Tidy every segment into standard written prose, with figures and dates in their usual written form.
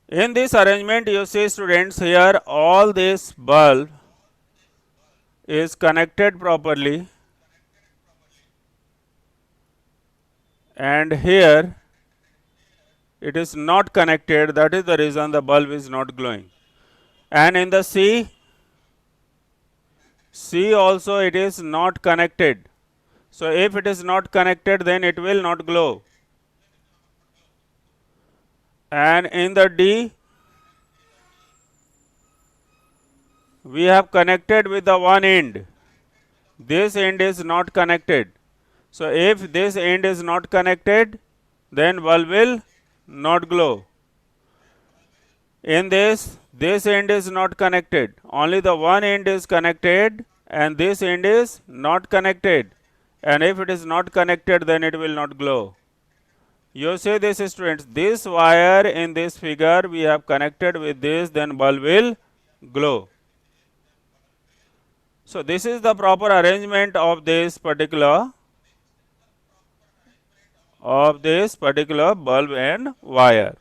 In this arrangement, you see students, here all this bulb is connected properly, and here it is not connected. That is the reason the bulb is not glowing. And in the C also it is not connected. So if it is not connected, then it will not glow. And in the D, we have connected with the one end. This end is not connected. So if this end is not connected, then bulb will not glow. In this end is not connected. Only the one end is connected, and this end is not connected. And if it is not connected, then it will not glow. You see this, students, this wire in this figure we have connected with this, then bulb will glow. So this is the proper arrangement of this particular bulb and wire.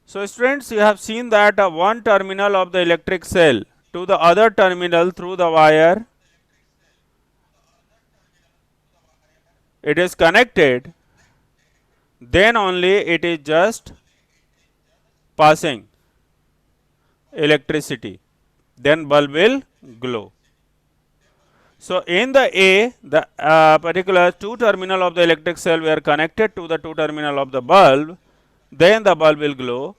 So students, you have seen that one terminal of the electric cell to the other terminal through the wire, it is connected, then only it is just passing electricity, then bulb will glow. So in the A, the particular two terminal of the electric cell were connected to the two terminal of the bulb, then the bulb will glow.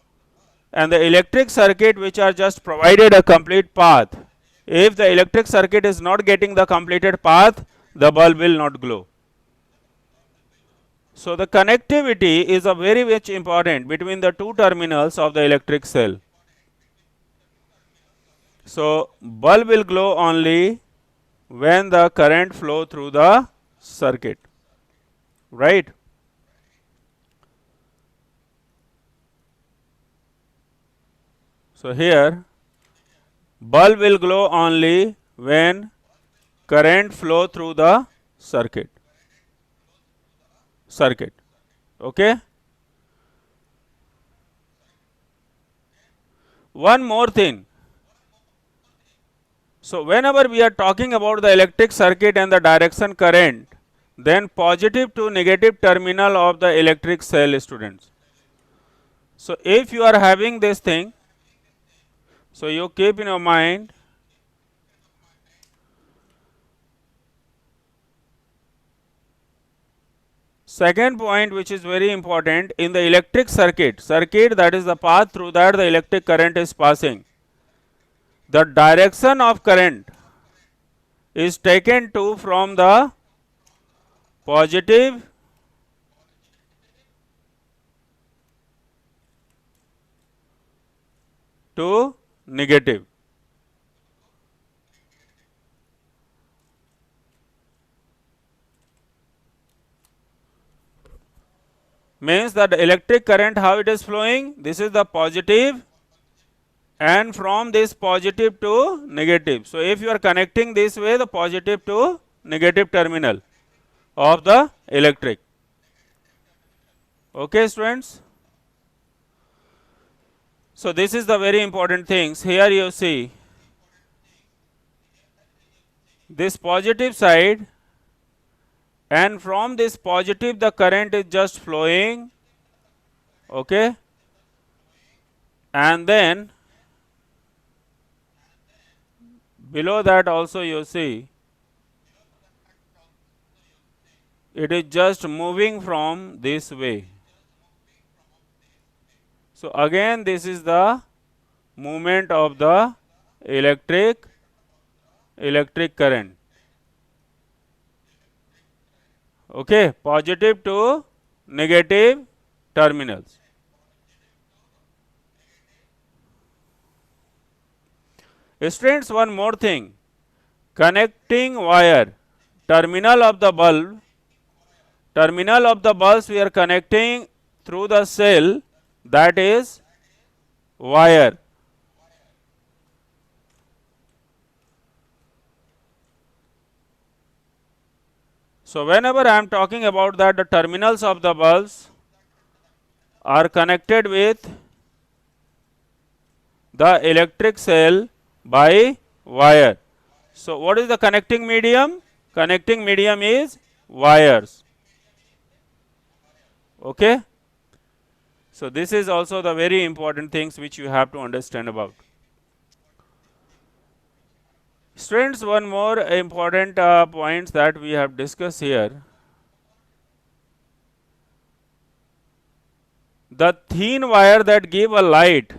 And the electric circuit which are just provided a complete path. If the electric circuit is not getting the completed path, the bulb will not glow. So the connectivity is a very much important between the two terminals of the electric cell. So bulb will glow only when the current flow through the circuit, right? So here bulb will glow only when current flow through the circuit. Okay. One more thing. So whenever we are talking about the electric circuit and the direction current, then positive to negative terminal of the electric cell, students. So if you are having this thing, so you keep in your mind, second point which is very important in the electric circuit, that is the path through that the electric current is passing. The direction of current is taken to from the positive to negative. Means that the electric current, how it is flowing, this is the positive, and from this positive to negative. So if you are connecting this way, the positive to negative terminal of the electric. Okay, students. So this is the very important things. Here you see this positive side, and from this positive the current is just flowing, okay, and then below that also you see it is just moving from this way. So again this is the movement of the electric current. Okay, positive to negative terminals. Students, one more thing, connecting wire, terminal of the bulbs we are connecting through the cell, that is wire. So whenever I am talking about that the terminals of the bulbs, are connected with the electric cell by wire. So what is the connecting medium? Connecting medium is wires. Okay. So this is also the very important things which you have to understand about. Students, one more important points that we have discussed here. The thin wire that give a light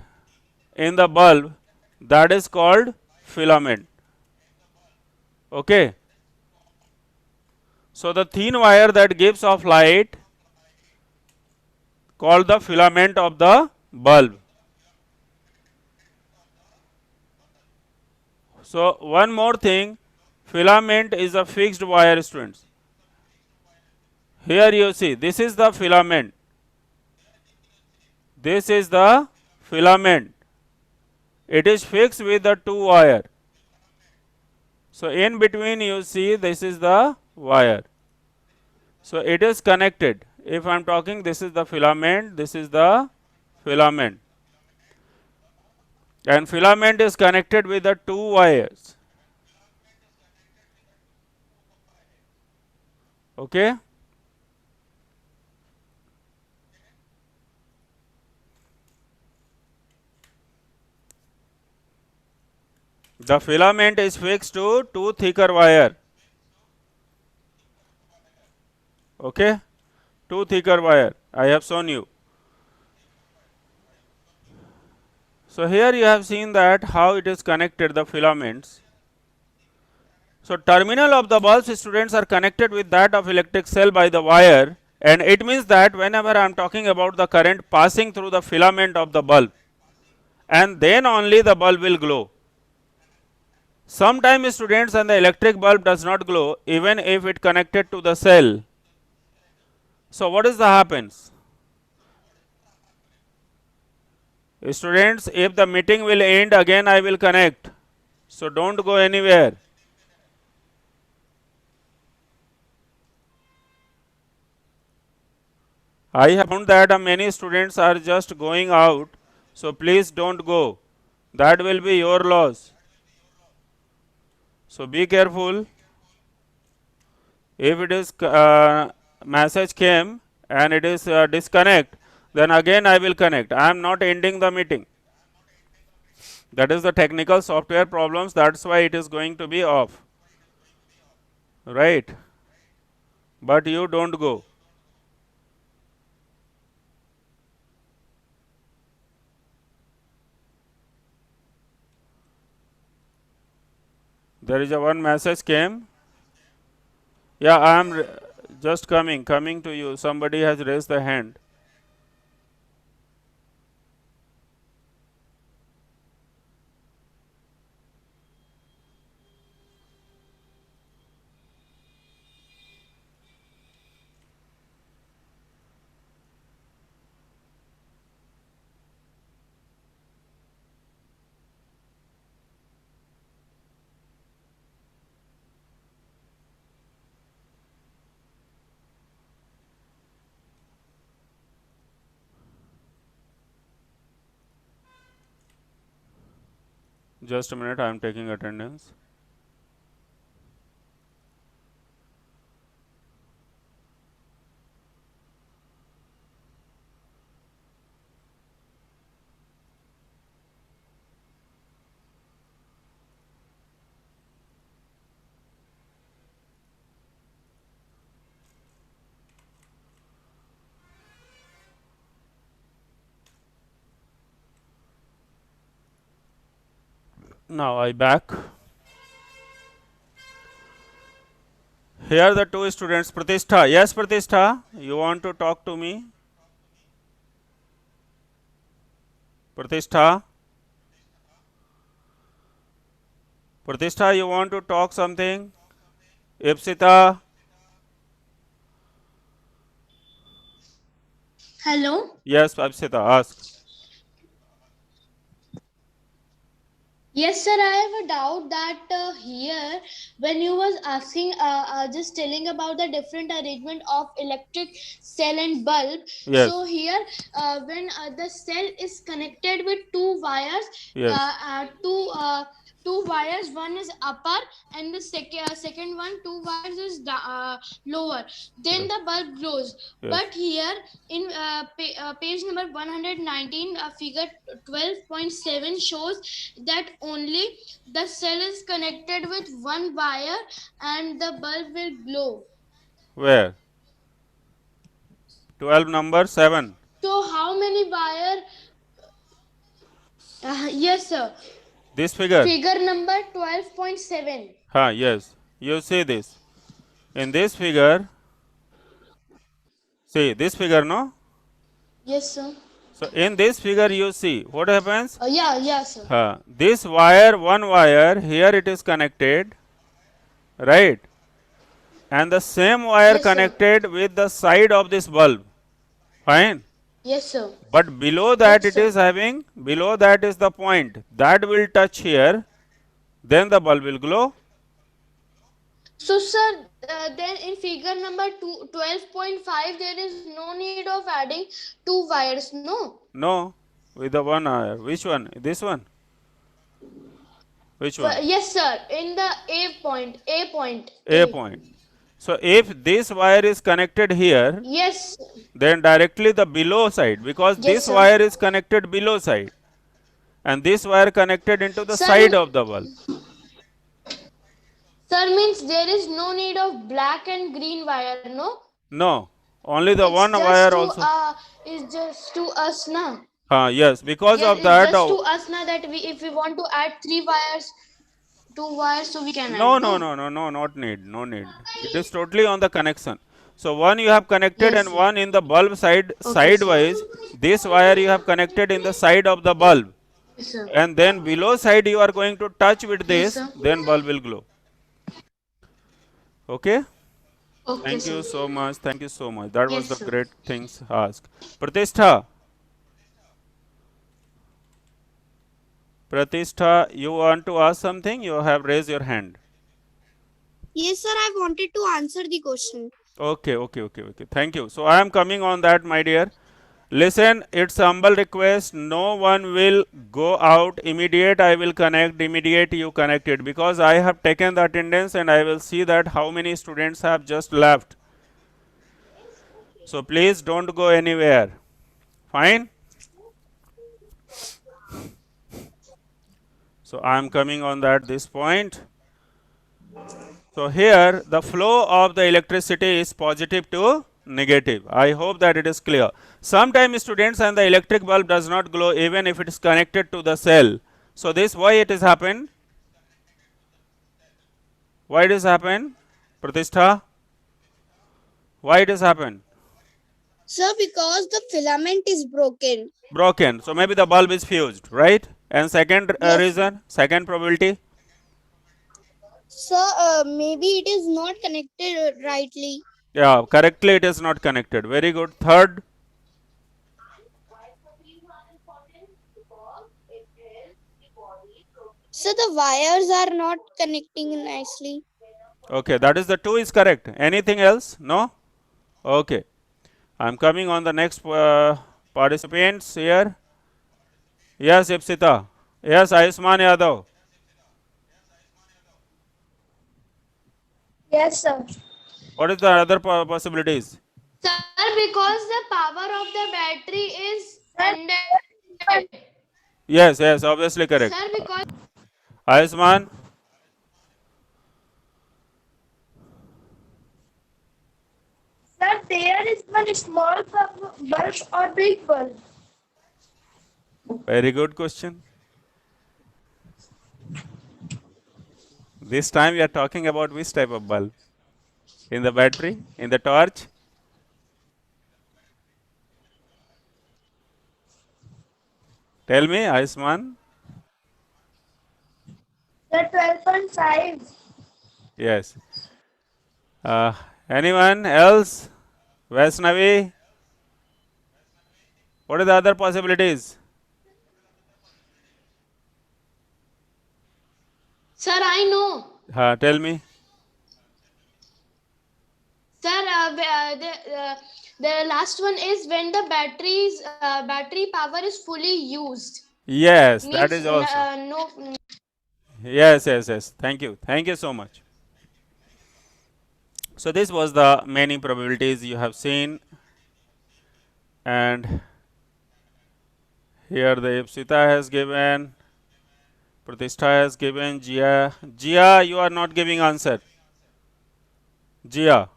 in the bulb, that is called filament. Okay. So the thin wire that gives off light called the filament of the bulb. So one more thing, filament is a fixed wire, students. Here you see, this is the filament. This is the filament. It is fixed with the two wire. So in between you see this is the wire. So it is connected. If I am talking, this is the filament, this is the filament. And filament is connected with the two wires. Okay. The filament is fixed to two thicker wire. Okay. Two thicker wire. I have shown you. So here you have seen that how it is connected, the filaments. So terminal of the bulbs, students, are connected with that of electric cell by the wire, and it means that whenever I am talking about the current passing through the filament of the bulb, and then only the bulb will glow. Sometimes, students, and the electric bulb does not glow even if it connected to the cell. So what is the happens? Students, if the meeting will end, again I will connect. So don't go anywhere. I have found that many students are just going out. So please don't go. That will be your loss. So be careful. If it is message came and it is disconnect, then again I will connect. I am not ending the meeting. That is the technical software problems. That's why it is going to be off. Right. But you don't go. There is a one message came. Yeah, I am just coming to you. Somebody has raised the hand. Just a minute, I am taking attendance. Now I back. Here the two students, Pratishtha. Yes, Pratishtha, you want to talk to me? Pratishtha? Pratishtha, you want to talk something? Ipsita? Hello. Yes, Ipsita, ask. Yes, sir. I have a doubt that here, when you was asking, just telling about the different arrangement of electric cell and bulb. Yes, So here, when the cell is connected with two wires, yes, two wires. One is upper, and the second one, two wires is lower. Then yes, the bulb glows. yes. But here in page number 119, figure 12.7 shows that only the cell is connected with one wire and the bulb will glow. Where? 12 number 7. So how many wire? Yes, sir. This figure? Figure number 12.7. Yes. You see this. In this figure, see this figure, no? Yes, sir. So in this figure you see what happens? Yeah, yeah, sir. This wire, one wire, here it is connected, right? And the same wire Yes, sir. connected with the side of this bulb. Fine. Yes, sir. But below that Yes, it sir. is having, below that is the point. That will touch here, then the bulb will glow. So, sir, then in figure number 12.5, there is no need of adding two wires, no? No, with the one wire. Which one? This one? Which one? Yes, sir. In the A point, A point, A A. point. So if this wire is connected here, Yes, then directly the below side, because yes, this sir. wire is connected below side and this wire connected into the Sir, side of the bulb. sir means there is no need of black and green wire, no? No, only the It's one just wire to also. us, na. Yes, because Yes, of it's that. just to us, na, that we if we want to add three wires, two wires, so we can No, add, no, no? no, no, no, not need, no need. It is totally on the connection. So one you have connected Yes, and sir. one in the bulb side Okay, sir. sidewise. This wire you have connected in the side of the bulb, Yes, sir. and then below side you are going to touch with Yes, this, sir. then bulb will glow. Okay. Okay, Thank sir. you so much. Thank you so much. That was Yes, the sir. great things asked. Pratishtha, Pratishtha, you want to ask something? You have raised your hand. Yes, sir, I wanted to answer the question. Okay, okay, okay, okay. Thank you. So I am coming on that, my dear. Listen, it's humble request. No one will go out immediate. I will connect immediate. You connected because I have taken the attendance and I will see that how many students have just left. So please don't go anywhere. Fine. So I am coming on that this point. So here the flow of the electricity is positive to negative. I hope that it is clear. Sometimes students and the electric bulb does not glow even if it is connected to the cell. So this why it is happened? Why it is happened? Pratishtha? Why it is happened? Sir, because the filament is broken. Broken. So maybe the bulb is fused, right? And second Yes. reason, second probability. Sir, maybe it is not connected rightly. Yeah, correctly it is not connected. Very good. Third. Sir, the wires are not connecting nicely. Okay, that is the two is correct. Anything else? No? Okay. I am coming on the next participants here. Yes, Ipsita. Yes, Ayushman Yadav. Yes, sir. What is the other possibilities? Sir, because the power of the battery is 100. Yes, yes, obviously correct. Sir, because Ayushman. Sir, there is one small bulb or big bulb. Very good question. This time we are talking about which type of bulb? In the battery? In the torch? Tell me, Ayushman. Sir, 12.5. Yes. Anyone else? Vaishnavi? What are the other possibilities? Sir, I know. Tell me. Sir, the last one is when the battery power is fully used. Yes, that Means is also. no. Yes, yes, yes. Thank you. Thank you so much. So this was the many probabilities you have seen, and here the Ipsita has given, Pratishtha has given, Jia, you are not giving answer. Jia,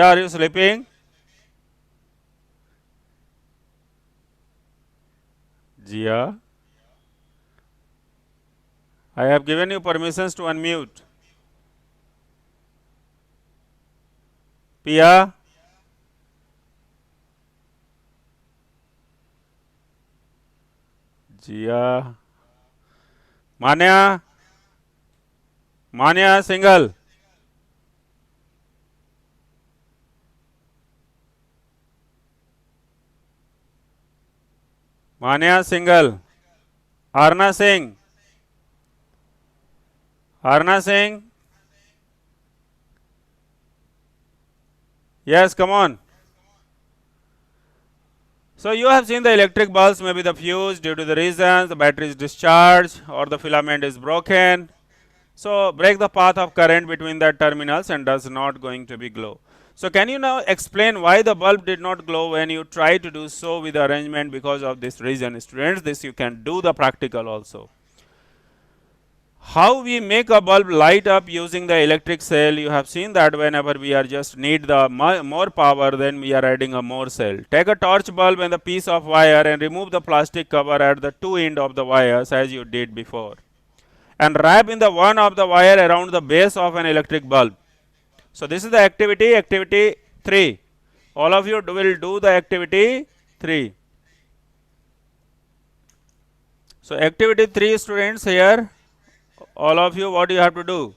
are you sleeping? Jia, I have given you permissions to unmute. Pia, Jia, Manya, single. Manya single. Arna Singh. Arna Singh. Yes, come on. So you have seen the electric bulbs may be the fuse due to the reasons the battery is discharged or the filament is broken. So break the path of current between the terminals and does not going to be glow. So can you now explain why the bulb did not glow when you try to do so with the arrangement because of this reason? Students, this you can do the practical also. How we make a bulb light up using the electric cell? You have seen that whenever we are just need the more power, then we are adding a more cell. Take a torch bulb and a piece of wire and remove the plastic cover at the two end of the wires as you did before, and wrap in the one of the wire around the base of an electric bulb. So this is the activity 3. All of you will do the activity 3. So activity 3, students, here all of you, what you have to do?